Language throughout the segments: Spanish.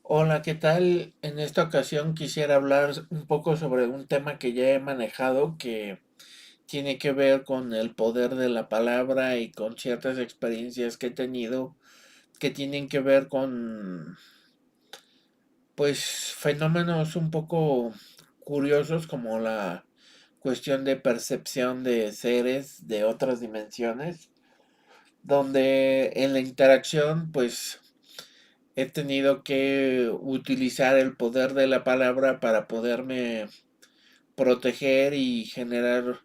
Hola, ¿qué tal? En esta ocasión quisiera hablar un poco sobre un tema que ya he manejado que tiene que ver con el poder de la palabra y con ciertas experiencias que he tenido que tienen que ver con, pues, fenómenos un poco curiosos como la cuestión de percepción de seres de otras dimensiones, donde en la interacción, pues, he tenido que utilizar el poder de la palabra para poderme proteger y generar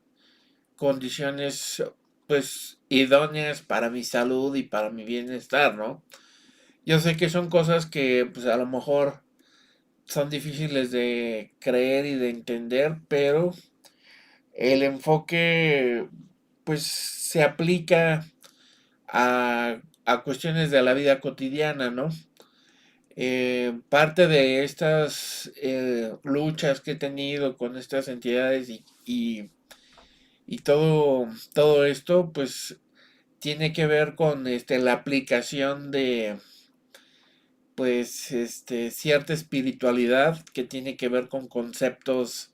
condiciones pues idóneas para mi salud y para mi bienestar, ¿no? Yo sé que son cosas que pues a lo mejor son difíciles de creer y de entender, pero el enfoque pues se aplica a cuestiones de la vida cotidiana, ¿no? Parte de estas luchas que he tenido con estas entidades y todo esto, pues tiene que ver con la aplicación de cierta espiritualidad que tiene que ver con conceptos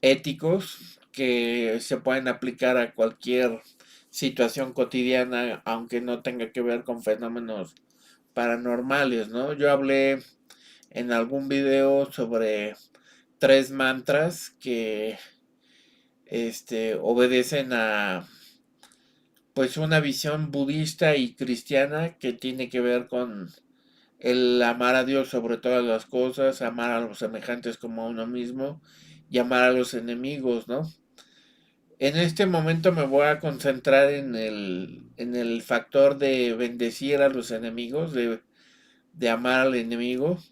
éticos que se pueden aplicar a cualquier situación cotidiana, aunque no tenga que ver con fenómenos paranormales, ¿no? Yo hablé en algún video sobre tres mantras que obedecen a pues una visión budista y cristiana que tiene que ver con el amar a Dios sobre todas las cosas, amar a los semejantes como a uno mismo y amar a los enemigos, ¿no? En este momento me voy a concentrar en el factor de bendecir a los enemigos, de amar al enemigo,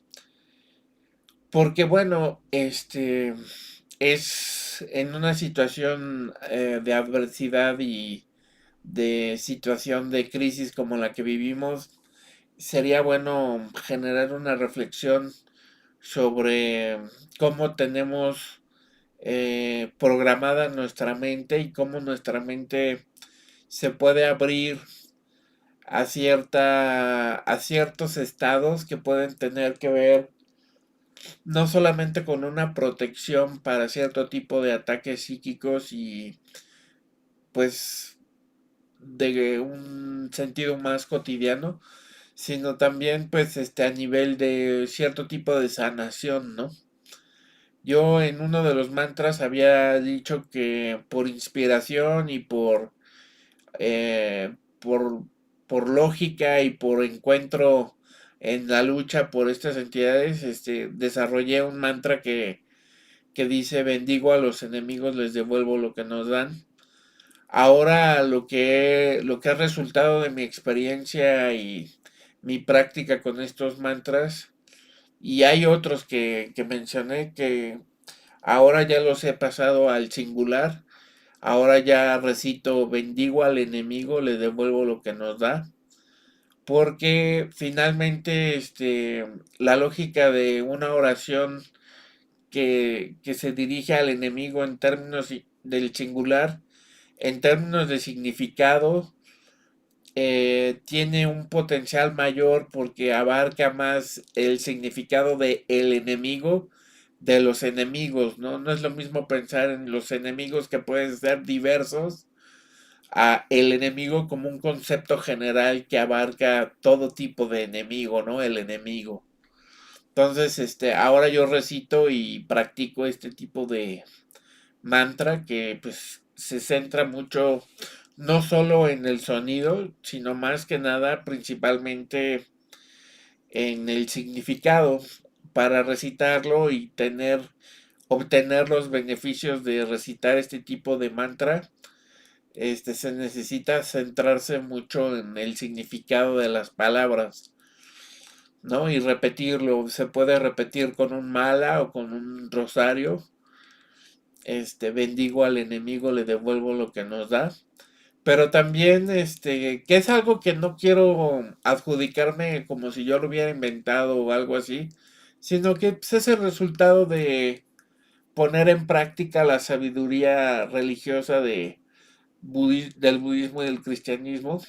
porque bueno, es en una situación de adversidad y de situación de crisis como la que vivimos, sería bueno generar una reflexión sobre cómo tenemos programada nuestra mente y cómo nuestra mente se puede abrir a ciertos estados que pueden tener que ver no solamente con una protección para cierto tipo de ataques psíquicos y pues de un sentido más cotidiano, sino también pues a nivel de cierto tipo de sanación, ¿no? Yo en uno de los mantras había dicho que por inspiración y eh, por, por lógica y por encuentro en la lucha por estas entidades, desarrollé un mantra que dice bendigo a los enemigos, les devuelvo lo que nos dan. Ahora lo que ha resultado de mi experiencia y mi práctica con estos mantras, y hay otros que mencioné que ahora ya los he pasado al singular, ahora ya recito bendigo al enemigo, le devuelvo lo que nos da, porque finalmente la lógica de una oración que se dirige al enemigo en términos del singular, en términos de significado, tiene un potencial mayor porque abarca más el significado de el enemigo de los enemigos, ¿no? No es lo mismo pensar en los enemigos que pueden ser diversos a el enemigo como un concepto general que abarca todo tipo de enemigo, ¿no? El enemigo. Entonces, ahora yo recito y practico este tipo de mantra que pues se centra mucho no solo en el sonido, sino más que nada principalmente en el significado para recitarlo y obtener los beneficios de recitar este tipo de mantra. Se necesita centrarse mucho en el significado de las palabras, ¿no? Y repetirlo. Se puede repetir con un mala o con un rosario. Bendigo al enemigo, le devuelvo lo que nos da. Pero también, que es algo que no quiero adjudicarme como si yo lo hubiera inventado o algo así, sino que pues, es el resultado de poner en práctica la sabiduría religiosa del budismo y del cristianismo.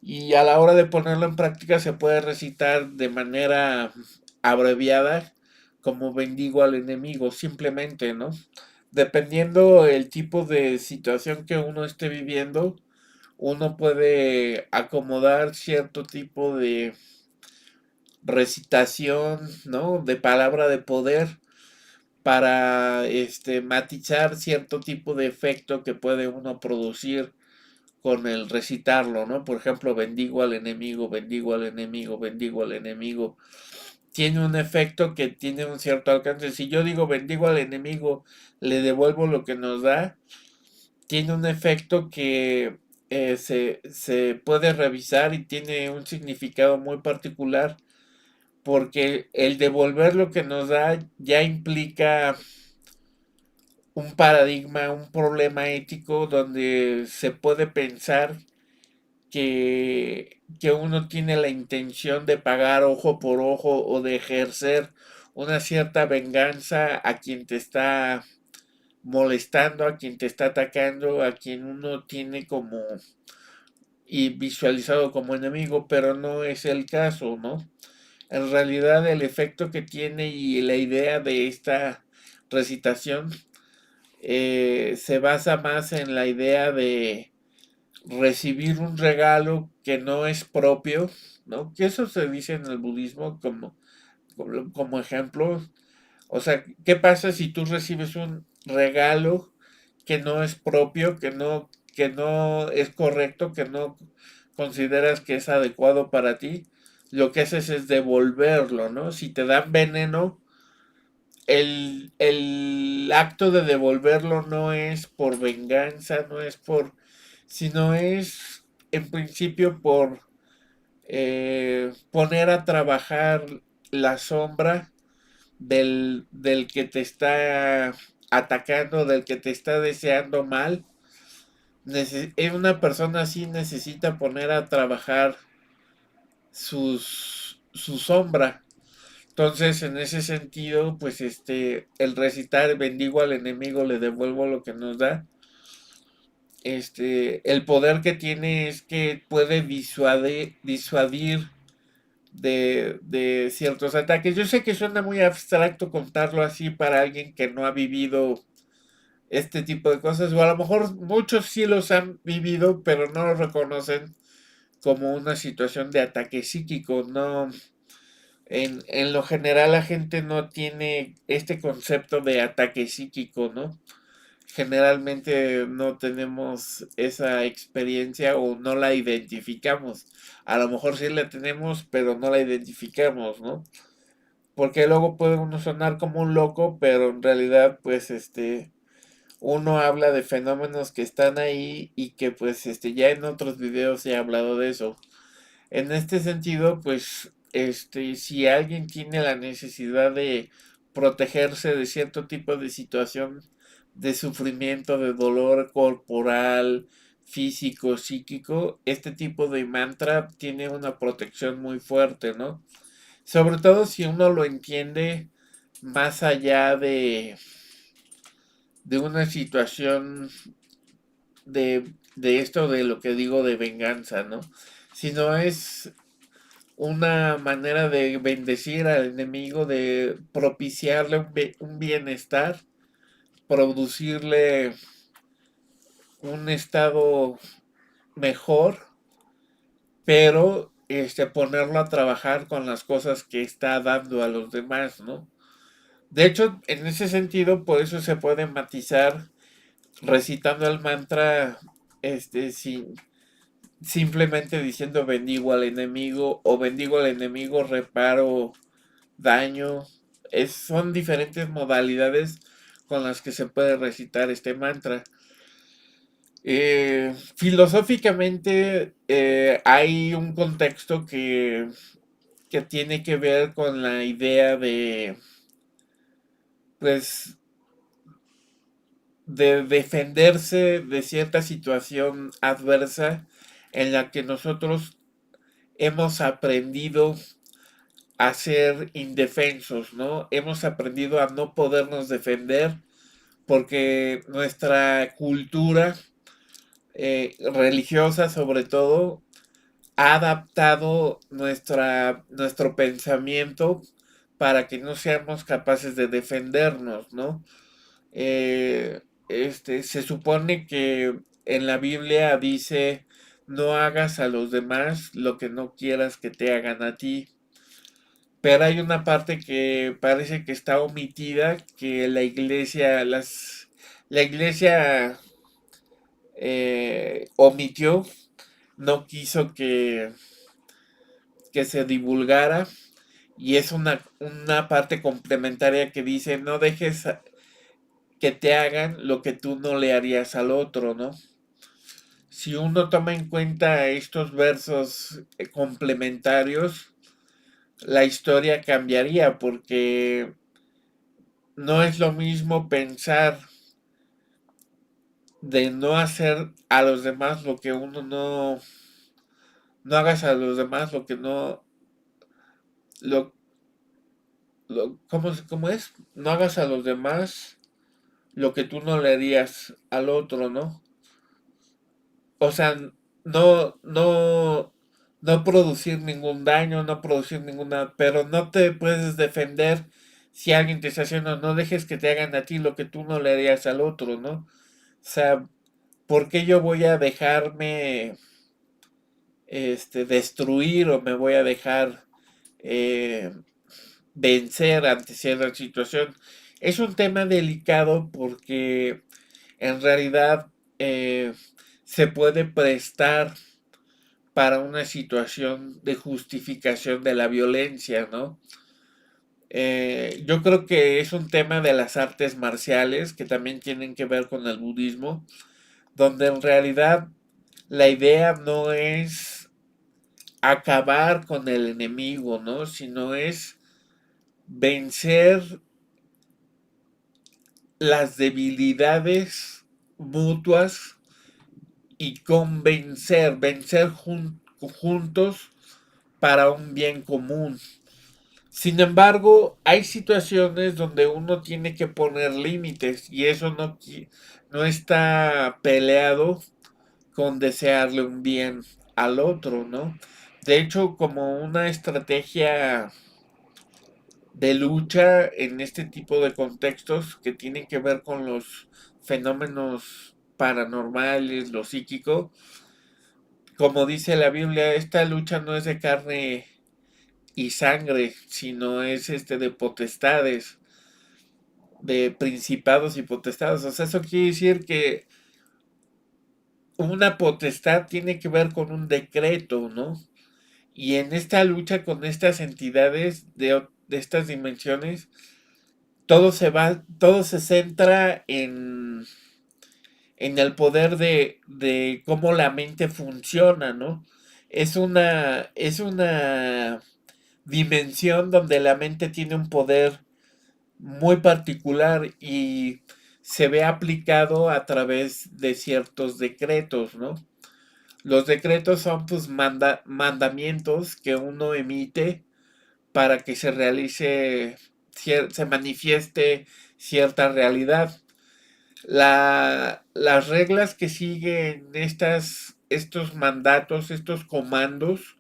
y a la hora de ponerlo en práctica se puede recitar de manera abreviada como bendigo al enemigo, simplemente, ¿no? Dependiendo el tipo de situación que uno esté viviendo, uno puede acomodar cierto tipo de recitación, ¿no? De palabra de poder para matizar cierto tipo de efecto que puede uno producir con el recitarlo, ¿no? Por ejemplo, bendigo al enemigo, bendigo al enemigo, bendigo al enemigo. Tiene un efecto que tiene un cierto alcance. Si yo digo bendigo al enemigo, le devuelvo lo que nos da, tiene un efecto que se puede revisar y tiene un significado muy particular porque el devolver lo que nos da ya implica un paradigma, un problema ético donde se puede pensar que uno tiene la intención de pagar ojo por ojo o de ejercer una cierta venganza a quien te está molestando, a quien te está atacando, a quien uno tiene como y visualizado como enemigo, pero no es el caso, ¿no? En realidad el efecto que tiene y la idea de esta recitación se basa más en la idea de recibir un regalo que no es propio, ¿no? Que eso se dice en el budismo como ejemplo. O sea, ¿qué pasa si tú recibes un regalo que no es propio, que no es correcto, que no consideras que es adecuado para ti? Lo que haces es devolverlo, ¿no? Si te dan veneno, el acto de devolverlo no es por venganza, no es por, sino es en principio por poner a trabajar la sombra del que te está atacando, del que te está deseando mal. Una persona así necesita poner a trabajar su sombra. Entonces, en ese sentido, pues el recitar bendigo al enemigo, le devuelvo lo que nos da. El poder que tiene es que puede disuadir de ciertos ataques. Yo sé que suena muy abstracto contarlo así para alguien que no ha vivido este tipo de cosas, o a lo mejor muchos sí los han vivido, pero no lo reconocen como una situación de ataque psíquico. No, en lo general la gente no tiene este concepto de ataque psíquico, ¿no? Generalmente no tenemos esa experiencia o no la identificamos. A lo mejor sí la tenemos, pero no la identificamos, ¿no? Porque luego puede uno sonar como un loco, pero en realidad, pues, uno habla de fenómenos que están ahí y que, pues, ya en otros videos he hablado de eso. En este sentido, pues, si alguien tiene la necesidad de protegerse de cierto tipo de situación de sufrimiento, de dolor corporal, físico, psíquico, este tipo de mantra tiene una protección muy fuerte, ¿no? Sobre todo si uno lo entiende más allá de una situación de esto de lo que digo de venganza, ¿no? Sino es una manera de bendecir al enemigo, de propiciarle un bienestar, producirle un estado mejor, pero ponerlo a trabajar con las cosas que está dando a los demás, ¿no? De hecho, en ese sentido, por eso se puede matizar recitando el mantra, sin simplemente diciendo bendigo al enemigo o bendigo al enemigo, reparo daño. Son diferentes modalidades con las que se puede recitar este mantra. Filosóficamente hay un contexto que tiene que ver con la idea pues, de defenderse de cierta situación adversa en la que nosotros hemos aprendido a ser indefensos, ¿no? Hemos aprendido a no podernos defender porque nuestra cultura religiosa sobre todo ha adaptado nuestro pensamiento para que no seamos capaces de defendernos, ¿no? Se supone que en la Biblia dice, no hagas a los demás lo que no quieras que te hagan a ti. Pero hay una parte que parece que está omitida, que la iglesia omitió, no quiso que se divulgara, y es una parte complementaria que dice, no dejes que te hagan lo que tú no le harías al otro, ¿no? Si uno toma en cuenta estos versos complementarios, la historia cambiaría porque no es lo mismo pensar de no hacer a los demás lo que uno no hagas a los demás lo que no, lo, ¿cómo es? No hagas a los demás lo que tú no le harías al otro, ¿no? O sea, no producir ningún daño, no producir ninguna, pero no te puedes defender si alguien te está haciendo, no dejes que te hagan a ti lo que tú no le harías al otro, ¿no? O sea, ¿por qué yo voy a dejarme destruir o me voy a dejar eh, vencer ante cierta situación? Es un tema delicado porque en realidad eh, se puede prestar para una situación de justificación de la violencia, ¿no? Yo creo que es un tema de las artes marciales que también tienen que ver con el budismo, donde en realidad la idea no es acabar con el enemigo, ¿no? Sino es vencer las debilidades mutuas y vencer juntos para un bien común. Sin embargo, hay situaciones donde uno tiene que poner límites y eso no está peleado con desearle un bien al otro, ¿no? De hecho, como una estrategia de lucha en este tipo de contextos que tienen que ver con los fenómenos paranormales, lo psíquico, como dice la Biblia, esta lucha no es de carne y sangre, sino es de potestades, de principados y potestades. O sea, eso quiere decir que una potestad tiene que ver con un decreto, ¿no? Y en esta lucha con estas entidades de estas dimensiones, todo se centra en el poder de cómo la mente funciona, ¿no? Es una dimensión donde la mente tiene un poder muy particular y se ve aplicado a través de ciertos decretos, ¿no? Los decretos son pues mandamientos que uno emite para que se realice, se manifieste cierta realidad. Las reglas que siguen estos mandatos, estos comandos,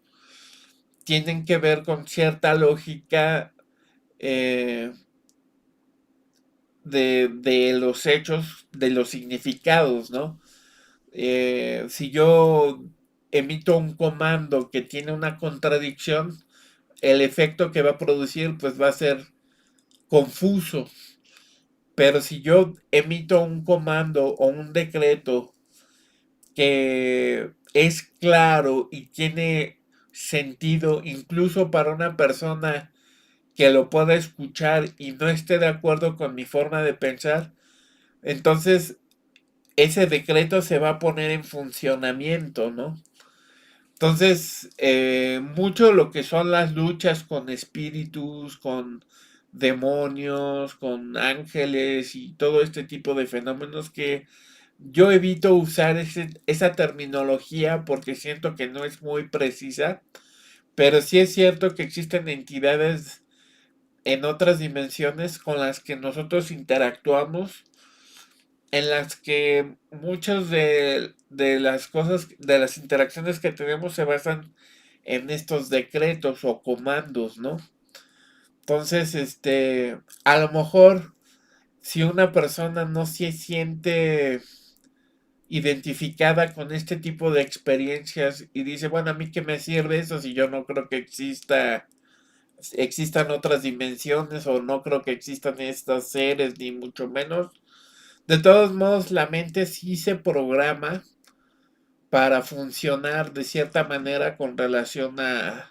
tienen que ver con cierta lógica eh, de los hechos, de los significados, ¿no? Si yo emito un comando que tiene una contradicción, el efecto que va a producir pues va a ser confuso. Pero si yo emito un comando o un decreto que es claro y tiene sentido incluso para una persona que lo pueda escuchar y no esté de acuerdo con mi forma de pensar, entonces ese decreto se va a poner en funcionamiento, ¿no? Entonces, mucho lo que son las luchas con espíritus, con demonios, con ángeles y todo este tipo de fenómenos que yo evito usar esa terminología porque siento que no es muy precisa, pero sí es cierto que existen entidades en otras dimensiones con las que nosotros interactuamos en las que muchas de las cosas, de las interacciones que tenemos se basan en estos decretos o comandos, ¿no? Entonces, a lo mejor si una persona no se siente identificada con este tipo de experiencias y dice, bueno, a mí qué me sirve eso si yo no creo que existan otras dimensiones o no creo que existan estos seres ni mucho menos. De todos modos, la mente sí se programa para funcionar de cierta manera con relación a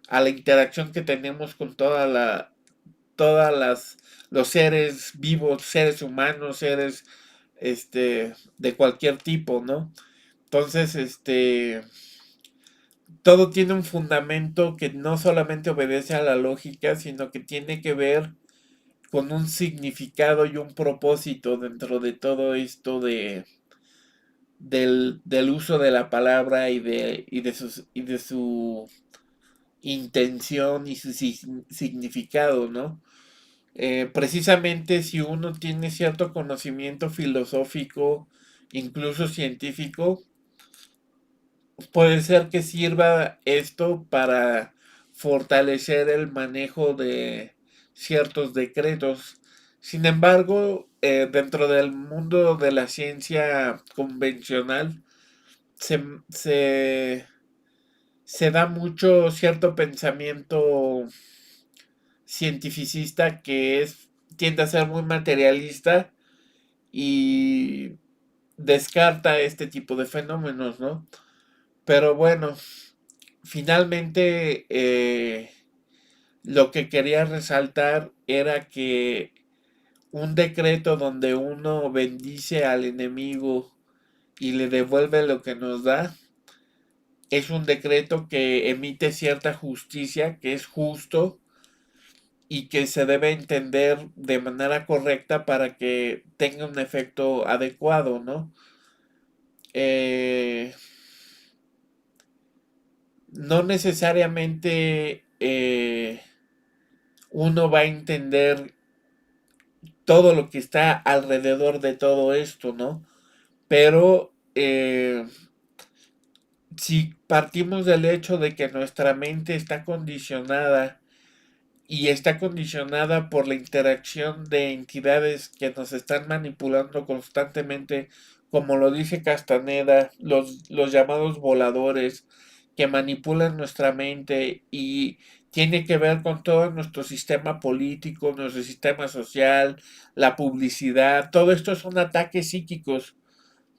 la interacción que tenemos con todas los seres vivos, seres humanos, seres de cualquier tipo, ¿no? Entonces, todo tiene un fundamento que no solamente obedece a la lógica, sino que tiene que ver con un significado y un propósito dentro de todo esto del uso de la palabra y de su intención y su significado, ¿no? Precisamente si uno tiene cierto conocimiento filosófico, incluso científico, puede ser que sirva esto para fortalecer el manejo de ciertos decretos. Sin embargo, dentro del mundo de la ciencia convencional, se, se, se da mucho cierto pensamiento cientificista tiende a ser muy materialista y descarta este tipo de fenómenos, ¿no? Pero bueno, finalmente lo que quería resaltar era que un decreto donde uno bendice al enemigo y le devuelve lo que nos da, es un decreto que emite cierta justicia, que es justo y que se debe entender de manera correcta para que tenga un efecto adecuado, ¿no? Eh, no necesariamente uno va a entender todo lo que está alrededor de todo esto, ¿no? Pero si partimos del hecho de que nuestra mente está condicionada y está condicionada por la interacción de entidades que nos están manipulando constantemente, como lo dice Castaneda, los llamados voladores, que manipulan nuestra mente y tiene que ver con todo nuestro sistema político, nuestro sistema social, la publicidad, todo esto son ataques psíquicos,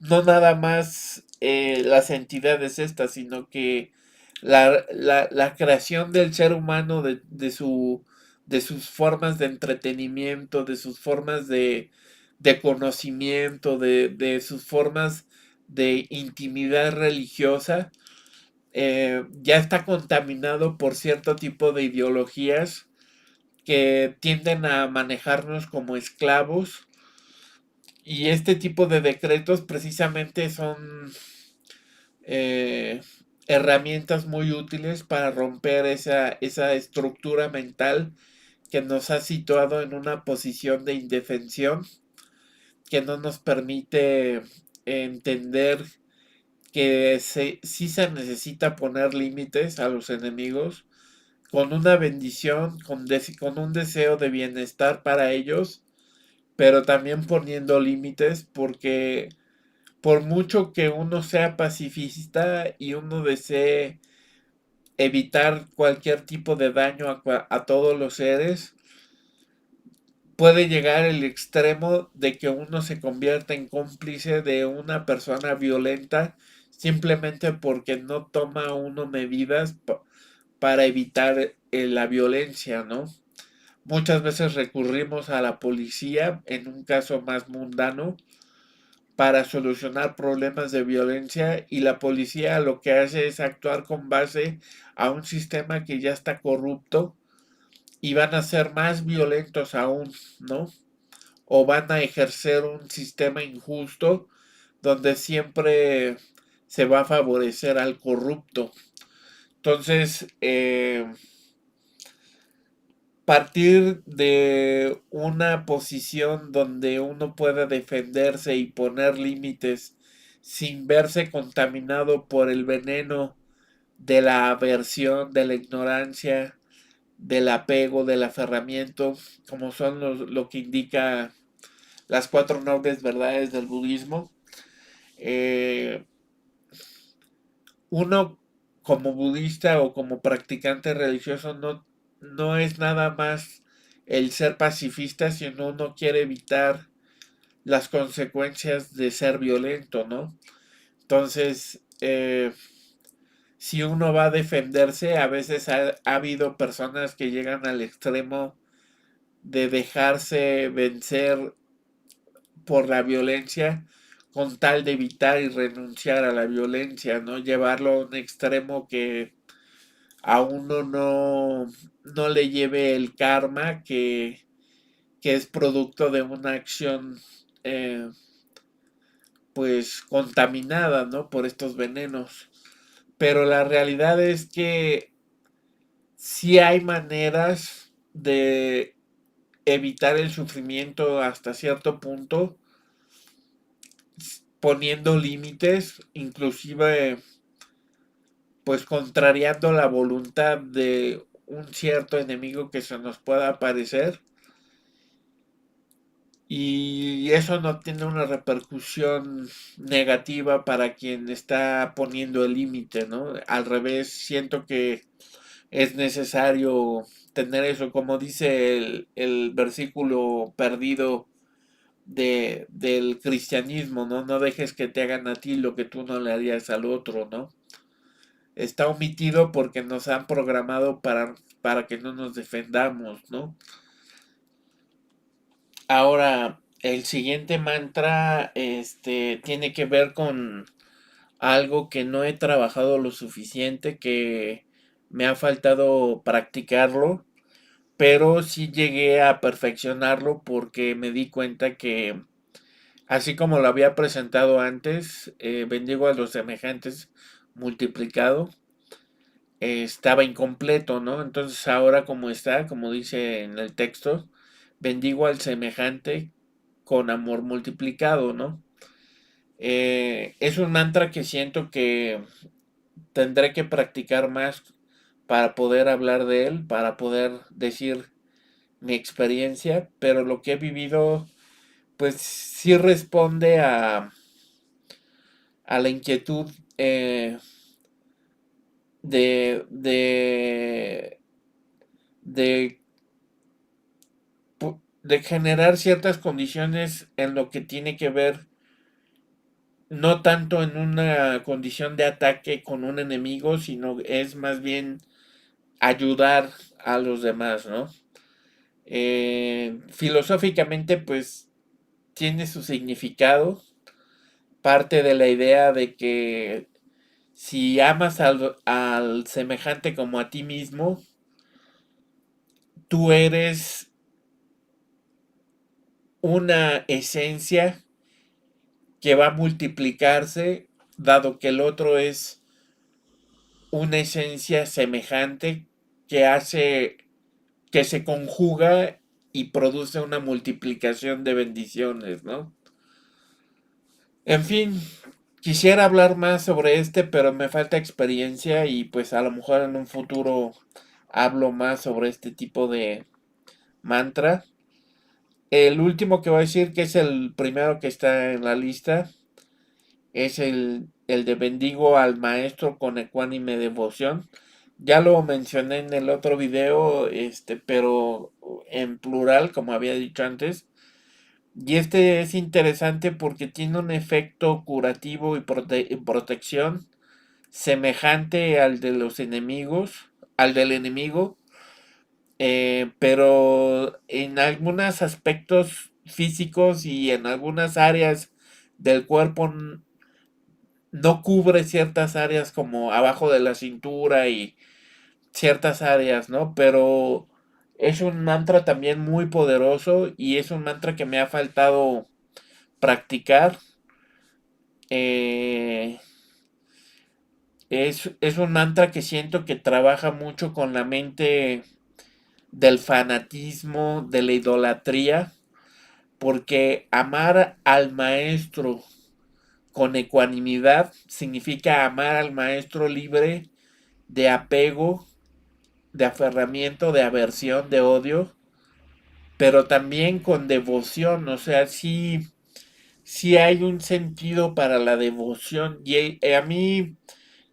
no nada más las entidades estas, sino que la creación del ser humano, de sus formas de entretenimiento, de sus formas de conocimiento, de sus formas de intimidad religiosa, ya está contaminado por cierto tipo de ideologías que tienden a manejarnos como esclavos y este tipo de decretos precisamente son eh, herramientas muy útiles para romper esa estructura mental que nos ha situado en una posición de indefensión, que no nos permite entender que sí se necesita poner límites a los enemigos con una bendición, con un deseo de bienestar para ellos, pero también poniendo límites porque por mucho que uno sea pacifista y uno desee evitar cualquier tipo de daño a todos los seres, puede llegar el extremo de que uno se convierta en cómplice de una persona violenta simplemente porque no toma uno medidas para evitar la violencia, ¿no? Muchas veces recurrimos a la policía en un caso más mundano para solucionar problemas de violencia y la policía lo que hace es actuar con base a un sistema que ya está corrupto y van a ser más violentos aún, ¿no? O van a ejercer un sistema injusto donde siempre se va a favorecer al corrupto. Entonces, partir de una posición donde uno pueda defenderse y poner límites sin verse contaminado por el veneno de la aversión, de la ignorancia, del apego, del aferramiento, como son lo que indica las cuatro nobles verdades del budismo. Eh, Uno como budista o como practicante religioso no es nada más el ser pacifista, sino uno quiere evitar las consecuencias de ser violento, ¿no? Entonces, si uno va a defenderse, a veces ha habido personas que llegan al extremo de dejarse vencer por la violencia con tal de evitar y renunciar a la violencia, ¿no? Llevarlo a un extremo que a uno no le lleve el karma que es producto de una acción eh, pues contaminada, ¿no? Por estos venenos. Pero la realidad es que sí hay maneras de evitar el sufrimiento hasta cierto punto, poniendo límites, inclusive pues contrariando la voluntad de un cierto enemigo que se nos pueda aparecer. Y eso no tiene una repercusión negativa para quien está poniendo el límite, ¿no? Al revés, siento que es necesario tener eso, como dice el versículo perdido del cristianismo, ¿no? No dejes que te hagan a ti lo que tú no le harías al otro, ¿no? Está omitido porque nos han programado para que no nos defendamos, ¿no? Ahora, el siguiente mantra, tiene que ver con algo que no he trabajado lo suficiente, que me ha faltado practicarlo, pero sí llegué a perfeccionarlo porque me di cuenta que, así como lo había presentado antes, bendigo a los semejantes multiplicado, estaba incompleto, ¿no? Entonces ahora como está, como dice en el texto, bendigo al semejante con amor multiplicado, ¿no? Es un mantra que siento que tendré que practicar más para poder hablar de él, para poder decir mi experiencia, pero lo que he vivido, pues sí responde a la inquietud de, de, de, de generar ciertas condiciones en lo que tiene que ver no tanto en una condición de ataque con un enemigo, sino es más bien ayudar a los demás, ¿no? Filosóficamente, pues tiene su significado, parte de la idea de que si amas al semejante como a ti mismo, tú eres una esencia que va a multiplicarse, dado que el otro es una esencia semejante que hace que se conjuga y produce una multiplicación de bendiciones, ¿no? En fin, quisiera hablar más sobre pero me falta experiencia y pues a lo mejor en un futuro hablo más sobre este tipo de mantra. El último que voy a decir, que es el primero que está en la lista, es el de bendigo al maestro con ecuánime devoción. Ya lo mencioné en el otro video, pero en plural, como había dicho antes. Y este es interesante porque tiene un efecto curativo y protección semejante al de los enemigos, al del enemigo, pero en algunos aspectos físicos y en algunas áreas del cuerpo no cubre ciertas áreas como abajo de la cintura y ciertas áreas, ¿no? Pero es un mantra también muy poderoso y es un mantra que me ha faltado practicar. Eh, es un mantra que siento que trabaja mucho con la mente del fanatismo, de la idolatría, porque amar al maestro con ecuanimidad significa amar al maestro libre de apego, de aferramiento, de aversión, de odio, pero también con devoción, o sea, sí hay un sentido para la devoción y a mí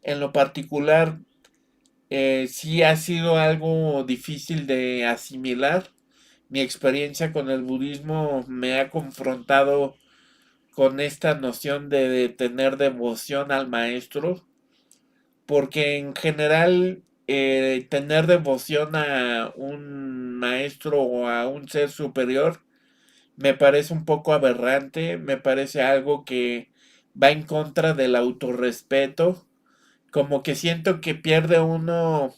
en lo particular sí ha sido algo difícil de asimilar. Mi experiencia con el budismo me ha confrontado con esta noción de tener devoción al maestro, porque en general tener devoción a un maestro o a un ser superior me parece un poco aberrante, me parece algo que va en contra del autorrespeto, como que siento que pierde uno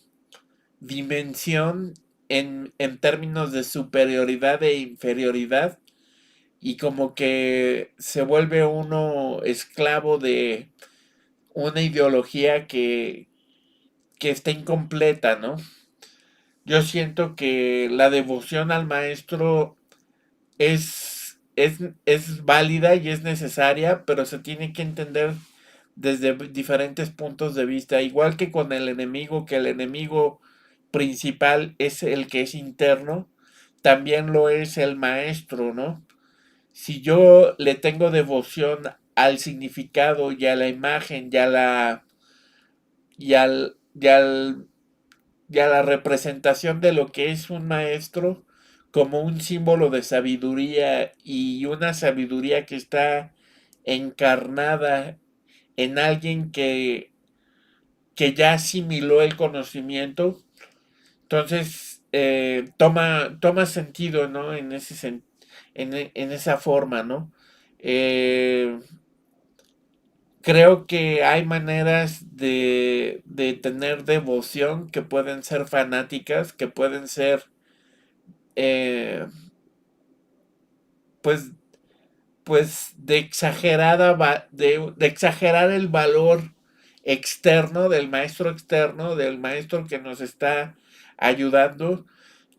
dimensión en términos de superioridad e inferioridad y como que se vuelve uno esclavo de una ideología que está incompleta, ¿no? Yo siento que la devoción al maestro es válida y es necesaria, pero se tiene que entender desde diferentes puntos de vista, igual que con el enemigo, que el enemigo principal es el que es interno, también lo es el maestro, ¿no? Si yo le tengo devoción al significado y a la imagen y al, y al y a la representación de lo que es un maestro como un símbolo de sabiduría y una sabiduría que está encarnada en alguien que ya asimiló el conocimiento, entonces toma sentido, ¿no? En esa forma, ¿no? Eh, Creo que hay maneras de tener devoción que pueden ser fanáticas, que pueden ser eh, pues, pues de de exagerar el valor externo, del maestro que nos está ayudando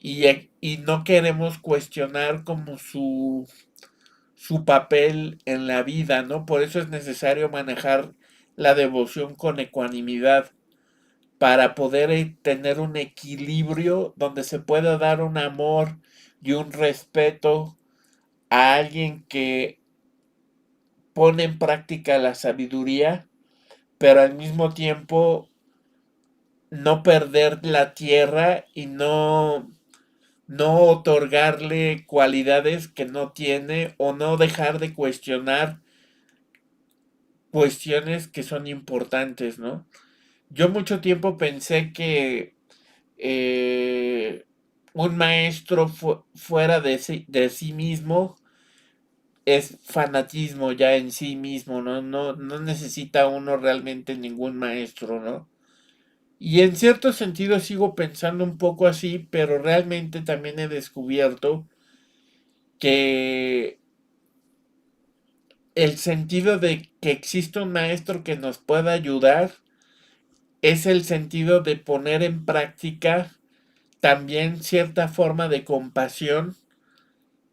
y no queremos cuestionar como su papel en la vida, ¿no? Por eso es necesario manejar la devoción con ecuanimidad para poder tener un equilibrio donde se pueda dar un amor y un respeto a alguien que pone en práctica la sabiduría, pero al mismo tiempo no perder la tierra y no otorgarle cualidades que no tiene o no dejar de cuestionar cuestiones que son importantes, ¿no? Yo mucho tiempo pensé que eh, un maestro fuera de sí mismo es fanatismo ya en sí mismo, ¿no? No necesita uno realmente ningún maestro, ¿no? Y en cierto sentido sigo pensando un poco así, pero realmente también he descubierto que el sentido de que existe un maestro que nos pueda ayudar es el sentido de poner en práctica también cierta forma de compasión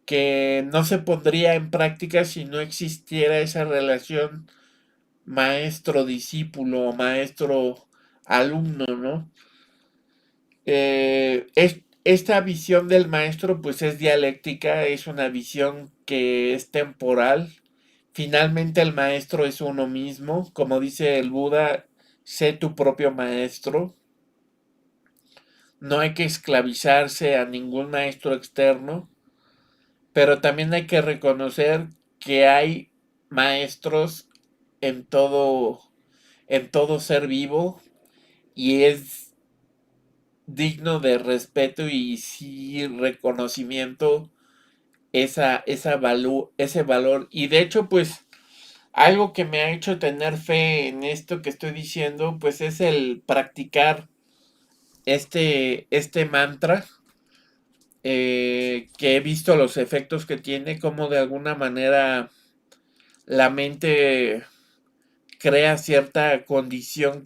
que no se pondría en práctica si no existiera esa relación maestro-discípulo o maestro-alumno, ¿no? Esta visión del maestro pues es dialéctica, es una visión que es temporal. Finalmente el maestro es uno mismo, como dice el Buda, sé tu propio maestro. No hay que esclavizarse a ningún maestro externo, pero también hay que reconocer que hay maestros en en todo ser vivo y es digno de respeto y sí reconocimiento ese valor. Y de hecho, pues algo que me ha hecho tener fe en esto que estoy diciendo, pues es el practicar este mantra, que he visto los efectos que tiene, como de alguna manera la mente crea cierta condición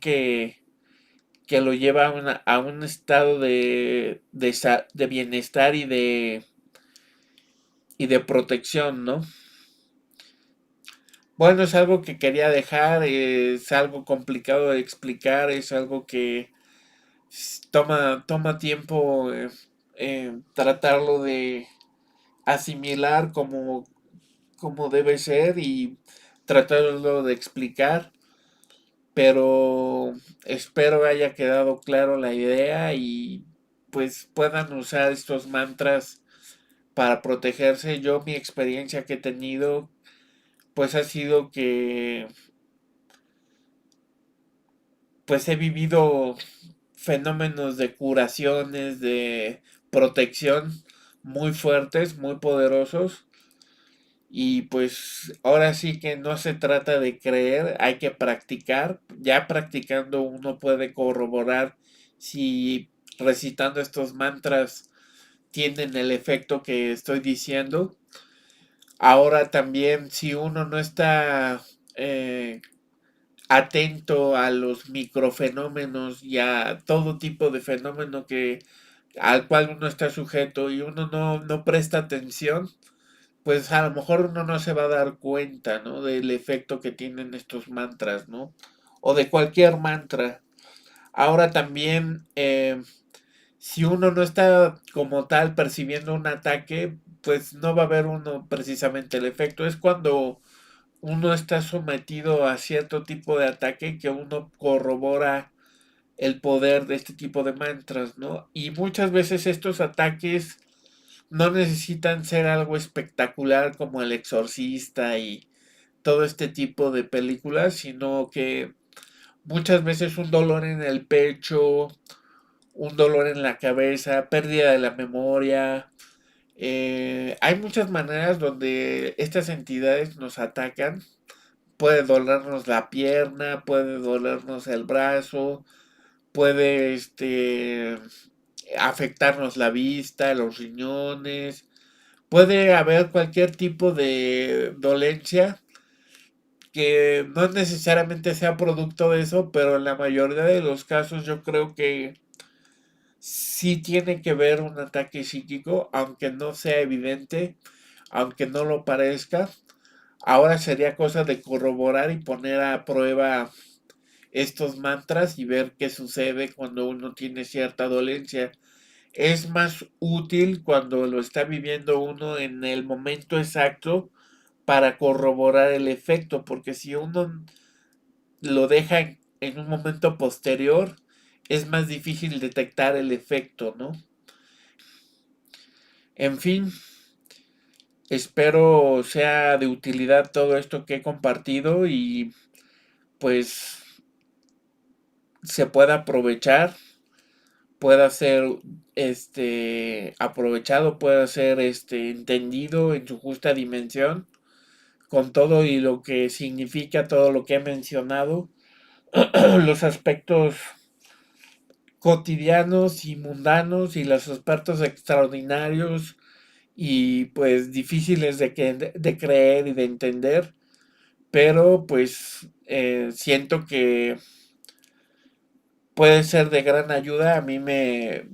que lo lleva a un estado de bienestar y de protección, ¿no? Bueno, es algo que quería dejar, es algo complicado de explicar, es algo que toma tiempo tratarlo de asimilar como debe ser y tratarlo de explicar, pero espero haya quedado claro la idea y pues puedan usar estos mantras para protegerse. Yo mi experiencia que he tenido pues ha sido que pues he vivido fenómenos de curaciones, de protección muy fuertes, muy poderosos. Y pues ahora sí que no se trata de creer, hay que practicar. Ya practicando uno puede corroborar si recitando estos mantras tienen el efecto que estoy diciendo. Ahora también si uno no está atento a los microfenómenos y a todo tipo de fenómeno al cual uno está sujeto y uno no presta atención, pues a lo mejor uno no se va a dar cuenta, ¿no? Del efecto que tienen estos mantras, ¿no? O de cualquier mantra. Ahora también, si uno no está como tal percibiendo un ataque, pues no va a ver uno precisamente el efecto. Es cuando uno está sometido a cierto tipo de ataque que uno corrobora el poder de este tipo de mantras, ¿no? Y muchas veces estos ataques no necesitan ser algo espectacular como El Exorcista y todo este tipo de películas, sino que muchas veces un dolor en el pecho, un dolor en la cabeza, pérdida de la memoria. Hay muchas maneras donde estas entidades nos atacan. Puede dolernos la pierna, puede dolernos el brazo, puede afectarnos la vista, los riñones. Puede haber cualquier tipo de dolencia que no necesariamente sea producto de eso, pero en la mayoría de los casos yo creo que sí tiene que ver un ataque psíquico, aunque no sea evidente, aunque no lo parezca. Ahora sería cosa de corroborar y poner a prueba estos mantras y ver qué sucede cuando uno tiene cierta dolencia. Es más útil cuando lo está viviendo uno en el momento exacto para corroborar el efecto, porque si uno lo deja en un momento posterior, es más difícil detectar el efecto, ¿no? En fin, espero sea de utilidad todo esto que he compartido y pues se pueda aprovechar, pueda ser aprovechado, pueda ser entendido en su justa dimensión con todo y lo que significa todo lo que he mencionado, los aspectos cotidianos y mundanos y los aspectos extraordinarios y pues difíciles de creer y de entender, pero pues siento que puede ser de gran ayuda.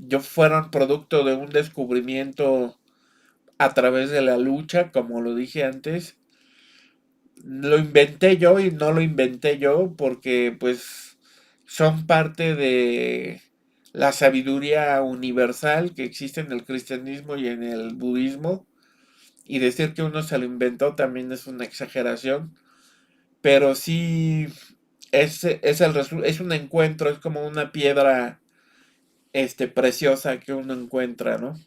Yo fueron producto de un descubrimiento a través de la lucha, como lo dije antes. Lo inventé yo y no lo inventé yo porque pues son parte de la sabiduría universal que existe en el cristianismo y en el budismo. Y decir que uno se lo inventó también es una exageración. Pero sí es un encuentro, es como una piedra preciosa que uno encuentra, ¿no?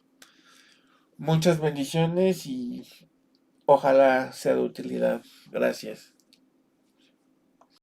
Muchas bendiciones y ojalá sea de utilidad. Gracias.